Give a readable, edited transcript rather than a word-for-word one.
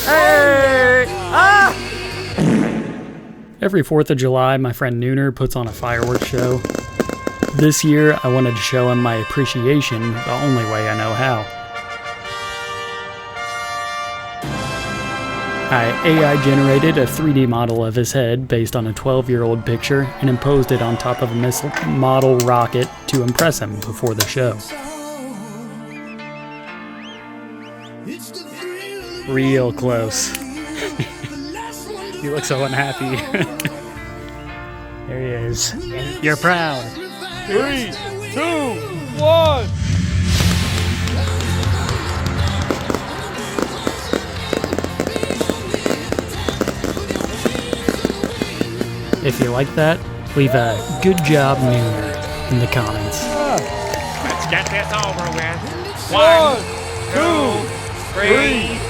Hey! Ah! Every 4th of July, my friend Nooner puts on a fireworks show. This year, I wanted to show him my appreciation the only way I know how. I AI generated a 3D model of his head based on a 12-year-old picture and imposed it on top of a model rocket to impress him before the show. Real close. He looks so unhappy. There he is. You're proud. 3, 2, 1. If you like that, leave a good job Nooner in the comments. Let's get this over with. 1, 2, 3.